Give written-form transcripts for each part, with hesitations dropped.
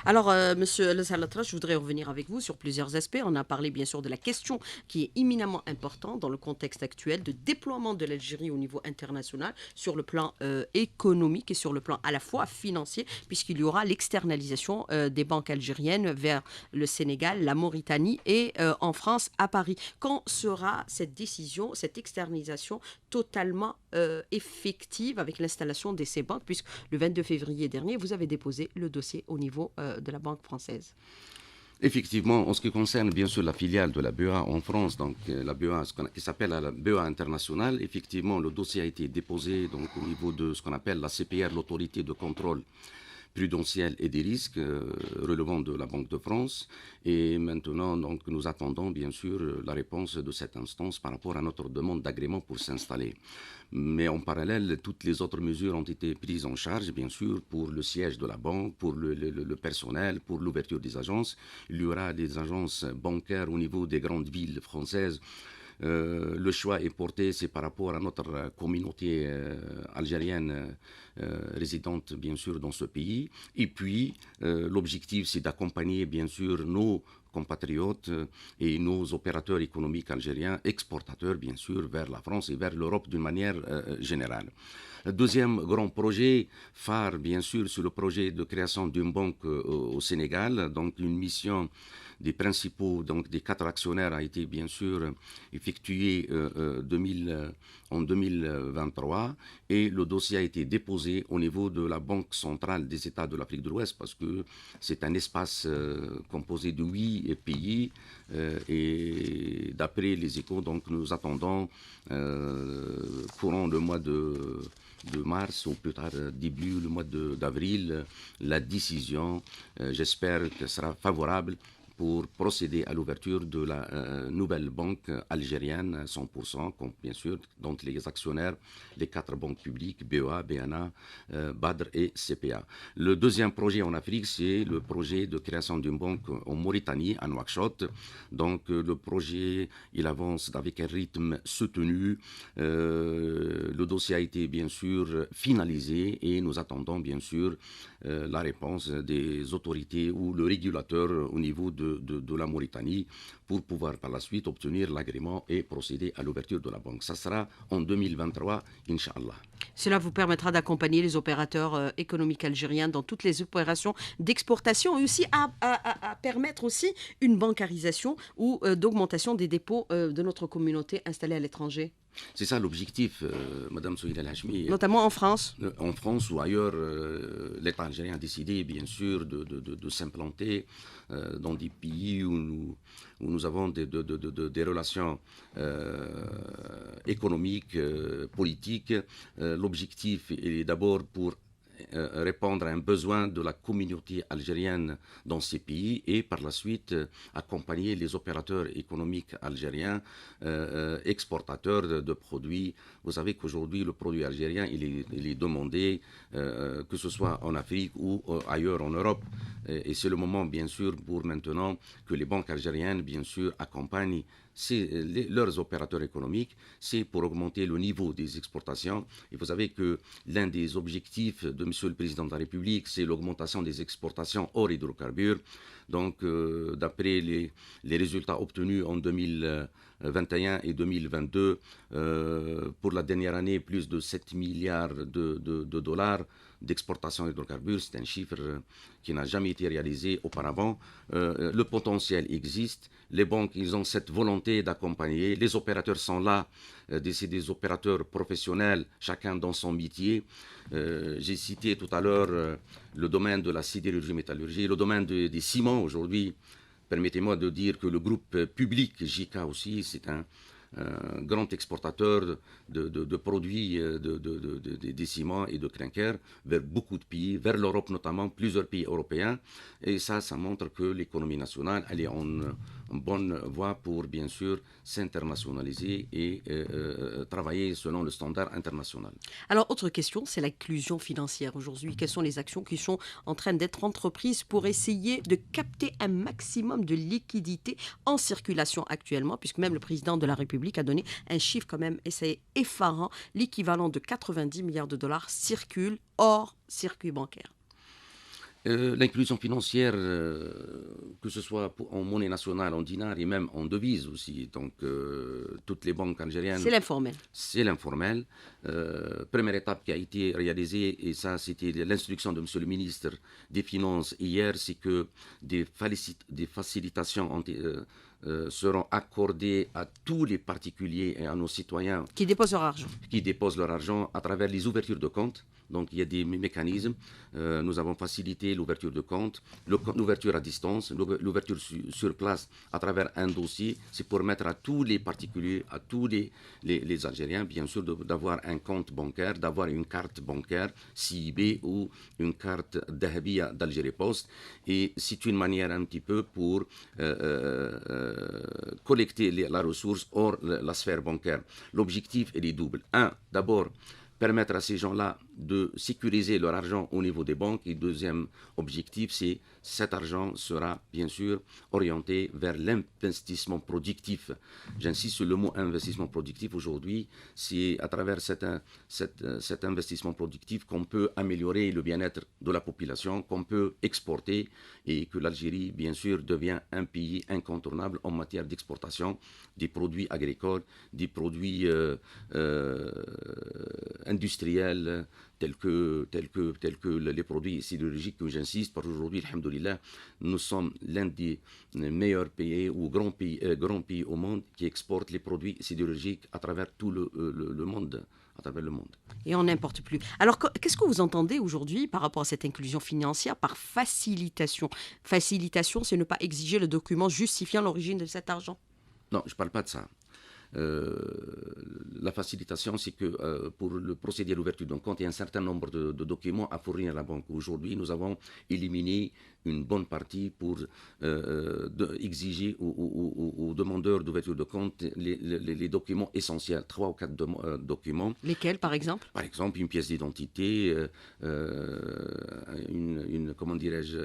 Alors, Monsieur El Salatra, je voudrais revenir avec vous sur plusieurs aspects. On a parlé bien sûr de la question qui est éminemment importante dans le contexte actuel de déploiement de l'Algérie au niveau international sur le plan économique et sur le plan à la fois financier, puisqu'il y aura l'externalisation des banques algériennes vers le Sénégal, la Mauritanie et en France à Paris. Quand sera cette décision, cette externalisation totalement effective avec l'installation de ces banques, puisque le 22 février dernier, vous avez déposé le dossier au niveau de la Banque française. Effectivement, en ce qui concerne bien sûr la filiale de la BEA en France, donc la BEA, qui s'appelle la BEA internationale, effectivement, le dossier a été déposé donc au niveau de ce qu'on appelle la CPR, l'autorité de contrôle prudentiel et des risques relevant de la Banque de France. Et maintenant, donc, nous attendons bien sûr la réponse de cette instance par rapport à notre demande d'agrément pour s'installer. Mais en parallèle, toutes les autres mesures ont été prises en charge, bien sûr, pour le siège de la banque, pour le personnel, pour l'ouverture des agences. Il y aura des agences bancaires au niveau des grandes villes françaises. Le choix est porté, c'est par rapport à notre communauté algérienne résidente, bien sûr, dans ce pays. Et puis, l'objectif, c'est d'accompagner, bien sûr, nos compatriotes et nos opérateurs économiques algériens, exportateurs, bien sûr, vers la France et vers l'Europe d'une manière générale. Deuxième grand projet phare, bien sûr, c'est le projet de création d'une banque au Sénégal, donc une mission des principaux, donc des 4 actionnaires a été bien sûr effectuée en 2023 et le dossier a été déposé au niveau de la Banque centrale des États de l'Afrique de l'Ouest parce que c'est un espace composé de 8 pays et d'après les échos, donc nous attendons courant le mois de mars ou plus tard début le mois d'avril la décision. J'espère qu'elle sera favorable pour procéder à l'ouverture de la nouvelle banque algérienne 100%, bien sûr, dont les actionnaires, les 4 banques publiques, BEA, BNA, Badr et CPA. Le deuxième projet en Afrique, c'est le projet de création d'une banque en Mauritanie, à Nouakchott. Donc le projet, il avance avec un rythme soutenu. Le dossier a été bien sûr finalisé et nous attendons bien sûr la réponse des autorités ou le régulateur au niveau de la Mauritanie pour pouvoir par la suite obtenir l'agrément et procéder à l'ouverture de la banque. Ça sera en 2023, Inch'Allah. Cela vous permettra d'accompagner les opérateurs économiques algériens dans toutes les opérations d'exportation et aussi à permettre aussi une bancarisation ou d'augmentation des dépôts de notre communauté installée à l'étranger. C'est ça l'objectif, Madame Souhila El-Hachmi. Notamment en France. En France ou ailleurs, l'État algérien a décidé, bien sûr, de s'implanter dans des pays où nous avons des relations économiques, politiques. L'objectif est d'abord pour répondre à un besoin de la communauté algérienne dans ces pays et par la suite accompagner les opérateurs économiques algériens exportateurs de produits. Vous savez qu'aujourd'hui le produit algérien il est demandé que ce soit en Afrique ou ailleurs en Europe et c'est le moment bien sûr pour maintenant que les banques algériennes bien sûr accompagnent leurs opérateurs économiques, c'est pour augmenter le niveau des exportations. Et vous savez que l'un des objectifs de Monsieur le Président de la République, c'est l'augmentation des exportations hors hydrocarbures. Donc, d'après les résultats obtenus en 2021 et 2022, pour la dernière année, plus de 7 milliards de dollars d'exportation d'hydrocarbures. C'est un chiffre qui n'a jamais été réalisé auparavant. Le potentiel existe. Les banques, ils ont cette volonté d'accompagner. Les opérateurs sont là. C'est des opérateurs professionnels, chacun dans son métier. J'ai cité tout à l'heure le domaine de la sidérurgie métallurgie, le domaine des ciments aujourd'hui. Permettez-moi de dire que le groupe public JK aussi, c'est un grand exportateur de produits des ciments et de clinker vers beaucoup de pays, vers l'Europe notamment, plusieurs pays européens. Et ça montre que l'économie nationale, elle est en bonne voie pour, bien sûr, s'internationaliser et travailler selon le standard international. Alors, autre question, c'est l'inclusion financière aujourd'hui. Quelles sont les actions qui sont en train d'être entreprises pour essayer de capter un maximum de liquidités en circulation actuellement, puisque même le président de la République a donné un chiffre quand même, et c'est effarant, l'équivalent de 90 milliards de dollars circulent hors circuit bancaire. L'inclusion financière, que ce soit en monnaie nationale, en dinars et même en devises aussi. Donc, toutes les banques algériennes, C'est l'informel. c'est l'informel. Première étape qui a été réalisée, et ça, c'était l'instruction de Monsieur le ministre des Finances hier, c'est que des facilitations seront accordées à tous les particuliers et à nos citoyens Qui déposent leur argent. qui déposent leur argent à travers les ouvertures de compte. Donc il y a des mécanismes. Nous avons facilité l'ouverture de compte, l'ouverture à distance, l'ouverture sur place à travers un dossier. C'est pour permettre à tous les particuliers, à tous les Algériens, bien sûr, d'avoir un compte bancaire, d'avoir une carte bancaire CIB ou une carte Dahabia d'Algérie Post. Et c'est une manière un petit peu pour collecter la ressource hors la sphère bancaire. L'objectif est double. Un, d'abord, permettre à ces gens-là de sécuriser leur argent au niveau des banques. Et deuxième objectif, c'est cet argent sera bien sûr orienté vers l'investissement productif. J'insiste sur le mot investissement productif. Aujourd'hui, c'est à travers cet investissement productif qu'on peut améliorer le bien-être de la population, qu'on peut exporter et que l'Algérie, bien sûr, devient un pays incontournable en matière d'exportation des produits agricoles, des produits industriels tels que les produits sidérurgiques que j'insiste, parce qu'aujourd'hui, alhamdoulilah, nous sommes l'un des meilleurs pays ou grands pays au monde qui exportent les produits sidérurgiques à travers tout le monde. À travers le monde. Et on n'importe plus. Alors, qu'est-ce que vous entendez aujourd'hui par rapport à cette inclusion financière par facilitation? Facilitation, c'est ne pas exiger le document justifiant l'origine de cet argent. Non, je ne parle pas de ça. La facilitation, c'est que pour le procédé à l'ouverture d'un compte, il y a un certain nombre de documents à fournir à la banque. Aujourd'hui, nous avons éliminé une bonne partie pour exiger aux demandeurs d'ouverture de compte les documents essentiels, 3 ou 4 documents. Lesquels, par exemple? Par exemple, une pièce d'identité, comment dirais-je,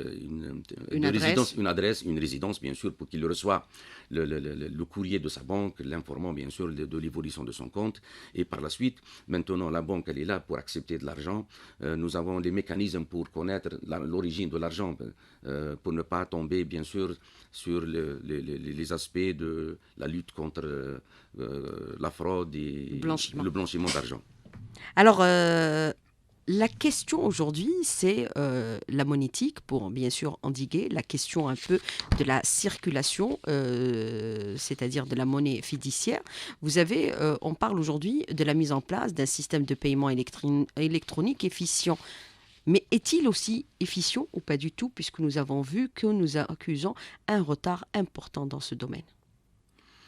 une adresse, une résidence, bien sûr, pour qu'il reçoive le courrier de sa banque, l'informant, bien sûr, de l'évolution de son compte. Et par la suite, maintenant, la banque, elle est là pour accepter de l'argent. Nous avons des mécanismes pour connaître l'origine de l'argent, pour ne pas tomber, bien sûr, sur les aspects de la lutte contre la fraude et le blanchiment d'argent. Alors, la question aujourd'hui, c'est la monétique pour bien sûr endiguer la question un peu de la circulation, c'est-à-dire de la monnaie fiduciaire. Vous avez, on parle aujourd'hui de la mise en place d'un système de paiement électronique efficient. Mais est-il aussi efficient ou pas du tout, puisque nous avons vu que nous accusons un retard important dans ce domaine?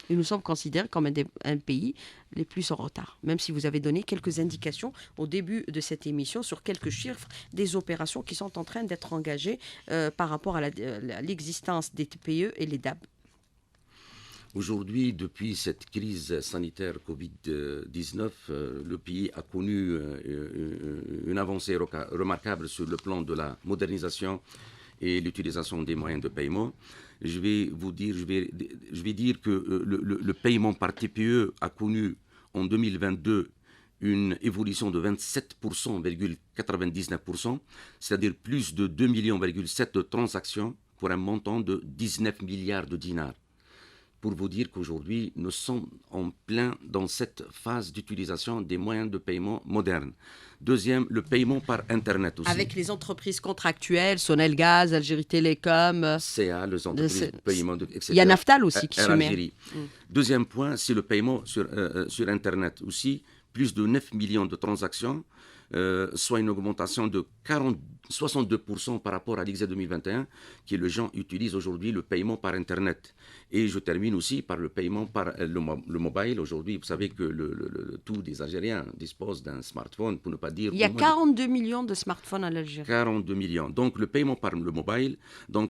Et nous sommes considérés comme un pays les plus en retard, même si vous avez donné quelques indications au début de cette émission sur quelques chiffres des opérations qui sont en train d'être engagées par rapport à l'existence des TPE et les DAB. Aujourd'hui, depuis cette crise sanitaire Covid-19, le pays a connu une avancée remarquable sur le plan de la modernisation et l'utilisation des moyens de paiement. Je vais dire que le paiement par TPE a connu en 2022 une évolution de 27,99%, c'est-à-dire plus de 2,7 millions de transactions pour un montant de 19 milliards de dinars. Pour vous dire qu'aujourd'hui, nous sommes en plein dans cette phase d'utilisation des moyens de paiement modernes. Deuxième, le paiement par Internet aussi. Avec les entreprises contractuelles, Sonelgaz, Algérie Télécom. CA, les entreprises de paiement, etc. Il y a Naftal aussi qui se met. Deuxième point, c'est le paiement sur Internet aussi. Plus de 9 millions de transactions, soit une augmentation de 62% par rapport à l'IXA 2021, qui les gens utilisent aujourd'hui le paiement par Internet. Et je termine aussi par le paiement par le mobile. Aujourd'hui, vous savez que tous les Algériens disposent d'un smartphone, pour ne pas dire... Il y a 42 millions de smartphones en Algérie. 42 millions. Donc, le paiement par le mobile, donc